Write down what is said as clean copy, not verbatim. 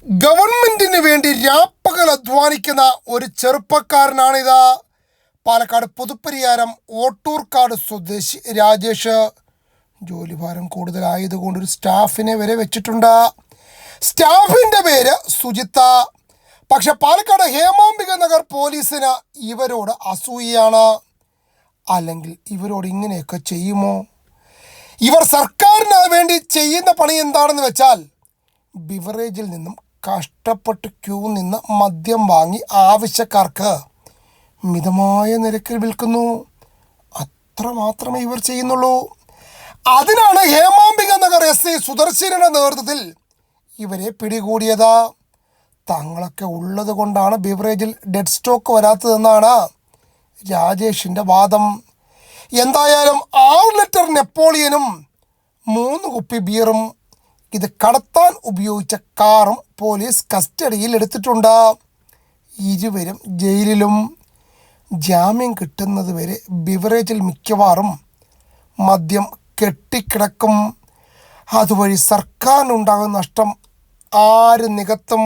ഗവൺമെന്റിന് വേണ്ടി രാപ്പകൽ അധ്വാനിക്കുന്ന ഒരു ചെറുപ്പക്കാരനാണിത്. പാലക്കാട് പുതുപ്പരിയാരം ഓട്ടൂർക്കാട് സ്വദേശി രാജേഷ്. ജോലിഭാരം കൂടുതലായതുകൊണ്ട് ഒരു സ്റ്റാഫിനെ വരെ വെച്ചിട്ടുണ്ട്. സ്റ്റാഫിൻ്റെ പേര് സുജിത്ത. പക്ഷെ പാലക്കാട് ഹേമാംബിക നഗർ പോലീസിന് ഇവരോട് അസൂയയാണ്. അല്ലെങ്കിൽ ഇവരോട് ഇങ്ങനെയൊക്കെ ചെയ്യുമോ? ഇവർ സർക്കാരിന് വേണ്ടി ചെയ്യുന്ന പണി എന്താണെന്ന് വെച്ചാൽ, ബിവറേജിൽ നിന്നും കഷ്ടപ്പെട്ട് ക്യൂ നിന്ന് മദ്യം വാങ്ങി ആവശ്യക്കാർക്ക് മിതമായ നിരക്കിൽ വിൽക്കുന്നു. അത്ര മാത്രമേ ഇവർ ചെയ്യുന്നുള്ളൂ. അതിനാണ് ഹേമാംബിക നഗർ SI സുദർശനയുടെ നേതൃത്വത്തിൽ ഇവരെ പിടികൂടിയത്. തങ്ങളൊക്കെ ഉള്ളത് കൊണ്ടാണ് ബിവറേജിൽ ഡെഡ് സ്റ്റോക്ക് വരാത്തതെന്നാണ് രാജേഷിൻ്റെ വാദം. എന്തായാലും 6 ലിറ്റർ നെപ്പോളിയനും 3 കുപ്പി ബിയറും ഇത് കടത്താൻ ഉപയോഗിച്ച കാറും പോലീസ് കസ്റ്റഡിയിൽ എടുത്തിട്ടുണ്ട്. ഇരുവരും ജയിലിലും. ജാമ്യം കിട്ടുന്നത് വരെ ബിവറേജിൽ മിക്കവാറും മദ്യം കെട്ടിക്കിടക്കും. അതുവഴി സർക്കാരിനുണ്ടാകുന്ന നഷ്ടം ആര് നികത്തും?